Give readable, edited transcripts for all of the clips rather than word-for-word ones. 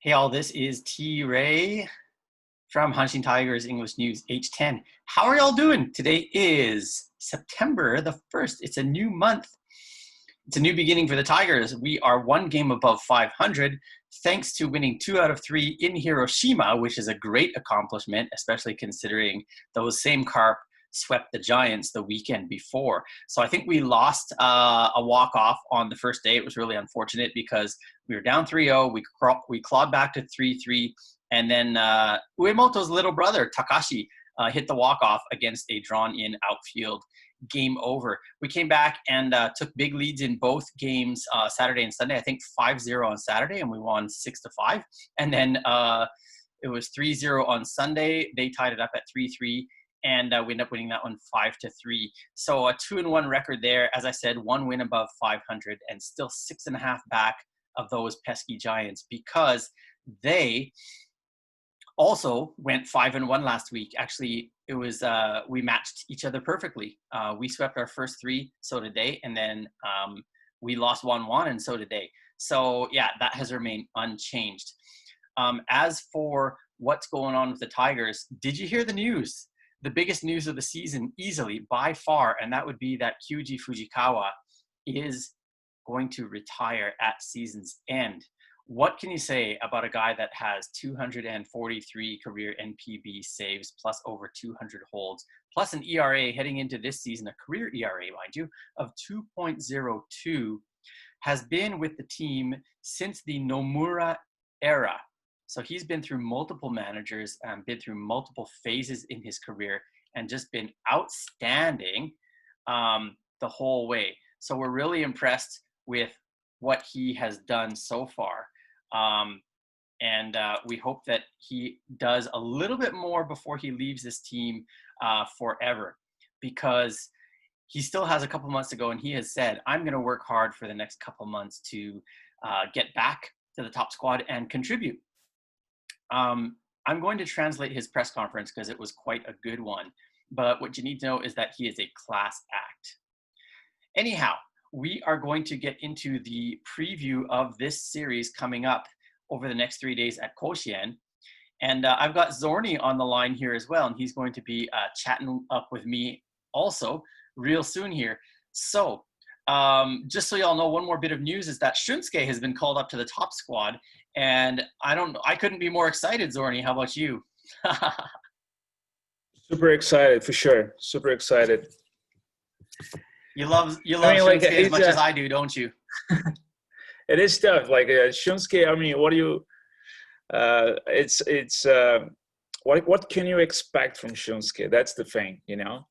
Hey all, this is T Ray from Hanshin Tigers English News H10. How are y'all doing? Today is September the 1st. It's a new month. It's a new beginning for the Tigers. We are one game above 500 thanks to winning 2 out of 3 in Hiroshima, which is a great accomplishment, especially considering those same Carp swept the Giants the weekend before. So I think we lost a walk-off on the first day. It was really unfortunate because we were down 3-0. We clawed back to 3-3. And then Uemoto's little brother, Takashi, hit the walk-off against a drawn-in outfield. Game over. We came back and took big leads in both games, Saturday and Sunday. I think 5-0 on Saturday, and we won 6-5. And then it was 3-0 on Sunday. They tied it up at 3-3. And we ended up winning that one 5-3. So a 2-1 record there. As I said, 1 win above 500 and still 6.5 back of those pesky Giants because they also went 5-1 last week. Actually, it was we matched each other perfectly. We swept our first 3, so did they, and then we lost 1-1, and so did they. So yeah, that has remained unchanged. As for what's going on with the Tigers, did you hear the news? The biggest news of the season, easily, by far, and that would be that Kyuji Fujikawa is going to retire at season's end. What can you say about a guy that has 243 career NPB saves, plus over 200 holds, plus an ERA heading into this season, a career ERA, mind you, of 2.02, has been with the team since the Nomura era. So he's been through multiple managers, been through multiple phases in his career, and just been outstanding the whole way. So we're really impressed with what he has done so far. And we hope that he does a little bit more before he leaves this team forever, because he still has a couple months to go, and he has said, I'm going to work hard for the next couple months to get back to the top squad and contribute. I'm going to translate his press conference because it was quite a good one, but what you need to know is that he is a class act. Anyhow, we are going to get into the preview of this series coming up over the next 3 days at Koshien. And I've got Zorny on the line here as well, and he's going to be chatting up with me also real soon here. So just so y'all know, one more bit of news is that Shunsuke has been called up to the top squad, and I couldn't be more excited, Zorny. How about you? Super excited, for sure. Super excited. You love Shunsuke as much as I do, don't you? It is tough. Like Shunsuke, I mean, what do you? What can you expect from Shunsuke? That's the thing, you know.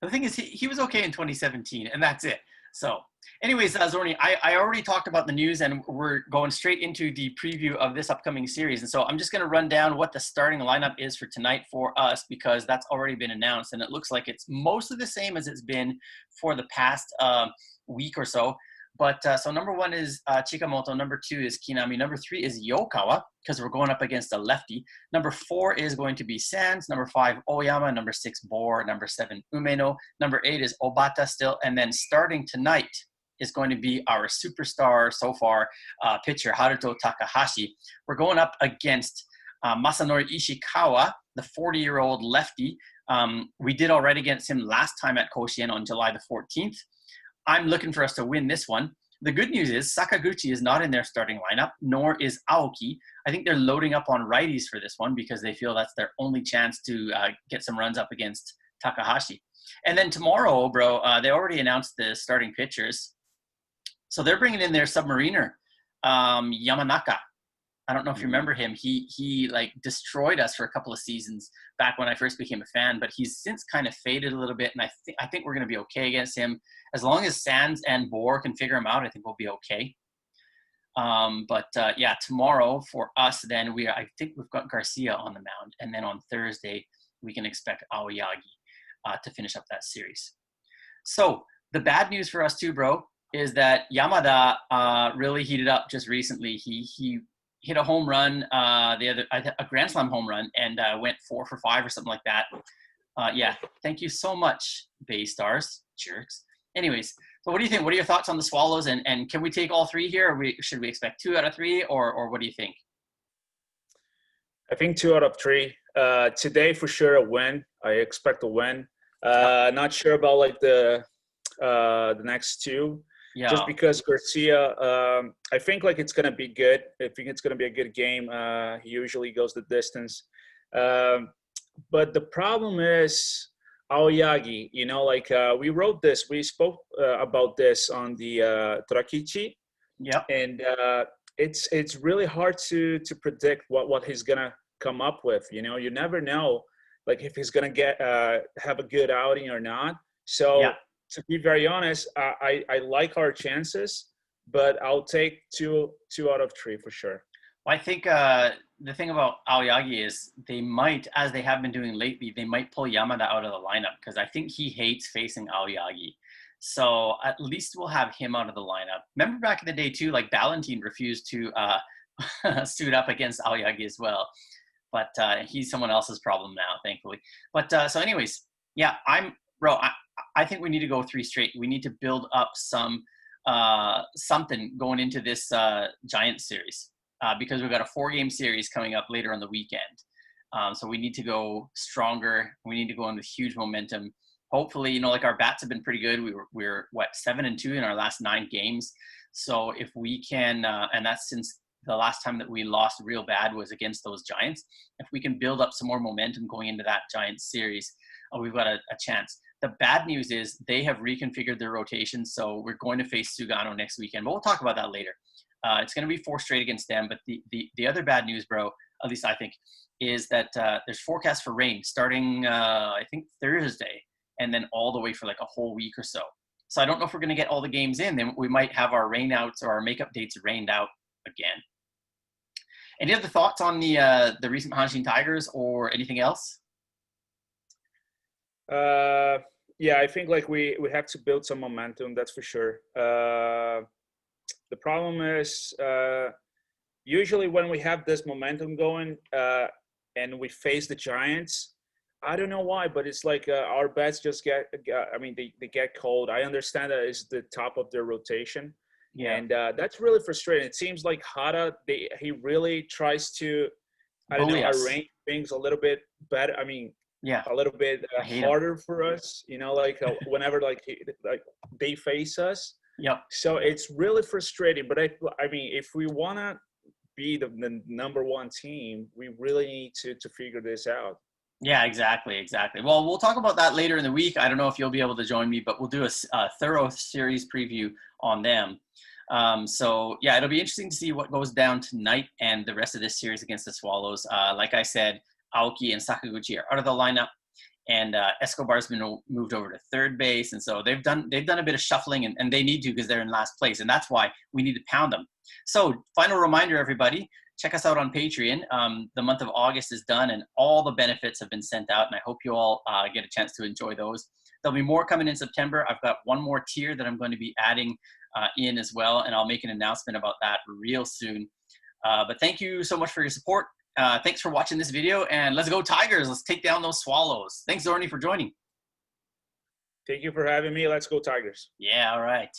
The thing is, he was okay in 2017, and that's it. So, anyways, Zorny, I already talked about the news, and we're going straight into the preview of this upcoming series. And so I'm just going to run down what the starting lineup is for tonight for us, because that's already been announced, and it looks like it's mostly the same as it's been for the past week or so. But so number 1 is Chikamoto, number 2 is Kinami, number 3 is Yokawa, because we're going up against a lefty. Number 4 is going to be Sands, number 5, Oyama, number 6, Bor, number 7, Umeno, number 8 is Obata still, and then starting tonight is going to be our superstar so far pitcher, Haruto Takahashi. We're going up against Masanori Ishikawa, the 40-year-old lefty. We did already against him last time at Koshien on July the 14th. I'm looking for us to win this one. The good news is Sakaguchi is not in their starting lineup, nor is Aoki. I think they're loading up on righties for this one because they feel that's their only chance to get some runs up against Takahashi. And then tomorrow, bro, they already announced the starting pitchers. So they're bringing in their submariner, Yamanaka. I don't know if you remember him. He like destroyed us for a couple of seasons back when I first became a fan, but he's since kind of faded a little bit, and I think we're going to be okay against him. As long as Sands and Bor can figure him out, I think we'll be okay. Yeah, tomorrow for us, then I think we've got Garcia on the mound, and then on Thursday we can expect Aoyagi to finish up that series. So the bad news for us too, bro, is that Yamada really heated up just recently. He hit a home run, a Grand Slam home run, and went 4 for 5 or something like that. Yeah, thank you so much, Bay Stars, jerks. Anyways, so what do you think? What are your thoughts on the Swallows? And can we take all 3 here? Or should we expect 2 out of 3? Or what do you think? I think 2 out of 3. Today for sure a win. I expect a win. Yep. Not sure about like the next two, just Yeah. because Garcia. I think like it's gonna be good. I think it's gonna be a good game. He usually goes the distance, um, but the problem is Aoyagi. You know, like we wrote this, we spoke about this on the Trakichi, Yep. and it's really hard to predict what he's gonna come up with. You know, you never know, like if he's gonna get have a good outing or not. Yeah. So to be very honest, I like our chances, but I'll take two out of 3 for sure. Well, I think the thing about Aoyagi is they might, as they have been doing lately, they might pull Yamada out of the lineup because I think he hates facing Aoyagi. So at least we'll have him out of the lineup. Remember back in the day too, like Valentine refused to suit up against Aoyagi as well. But he's someone else's problem now, thankfully. But so anyways, yeah, I think we need to go 3 straight. We need to build up some something going into this Giants series. Because we've got a 4-game series coming up later on the weekend. So we need to go stronger. We need to go in with huge momentum. Hopefully, like our bats have been pretty good. We're 7-2 in our last 9 games. So if we can, and that's since the last time that we lost real bad was against those Giants. If we can build up some more momentum going into that Giants series, we've got a chance. The bad news is they have reconfigured their rotation. So we're going to face Sugano next weekend, but we'll talk about that later. It's going to be 4 straight against them. But the other bad news, bro, at least I think, is that there's forecast for rain starting, I think, Thursday, and then all the way for like a whole week or so. So I don't know if we're going to get all the games in. Then we might have our rainouts or our makeup dates rained out again. Any other thoughts on the recent Hanshin Tigers or anything else? Yeah, I think like we have to build some momentum. That's for sure. The problem is usually when we have this momentum going and we face the Giants, I don't know why, but it's like our bats just they get cold. I understand that it's the top of their rotation. Yeah. And that's really frustrating. It seems like Hara, he really tries to, I don't know, arrange things a little bit better. I mean, yeah, a little bit harder for us, like whenever like they face us. Yep. So it's really frustrating. But I mean, if we want to be the number 1 team, we really need to figure this out. Yeah, exactly. Well, we'll talk about that later in the week. I don't know if you'll be able to join me, but we'll do a thorough series preview on them. So yeah, it'll be interesting to see what goes down tonight and the rest of this series against the Swallows. Like I said, Aoki and Sakaguchi are out of the lineup, and Escobar's been moved over to third base, and so they've done a bit of shuffling, and they need to because they're in last place, and that's why we need to pound them. So final reminder, everybody, check us out on Patreon. The month of August is done, and all the benefits have been sent out, and I hope you all get a chance to enjoy those. There'll be more coming in September. I've got one more tier that I'm going to be adding in as well, and I'll make an announcement about that real soon. But thank you so much for your support. Thanks for watching this video, and let's go Tigers. Let's take down those Swallows. Thanks, Zorny, for joining. Thank you for having me. Let's go Tigers. Yeah, all right.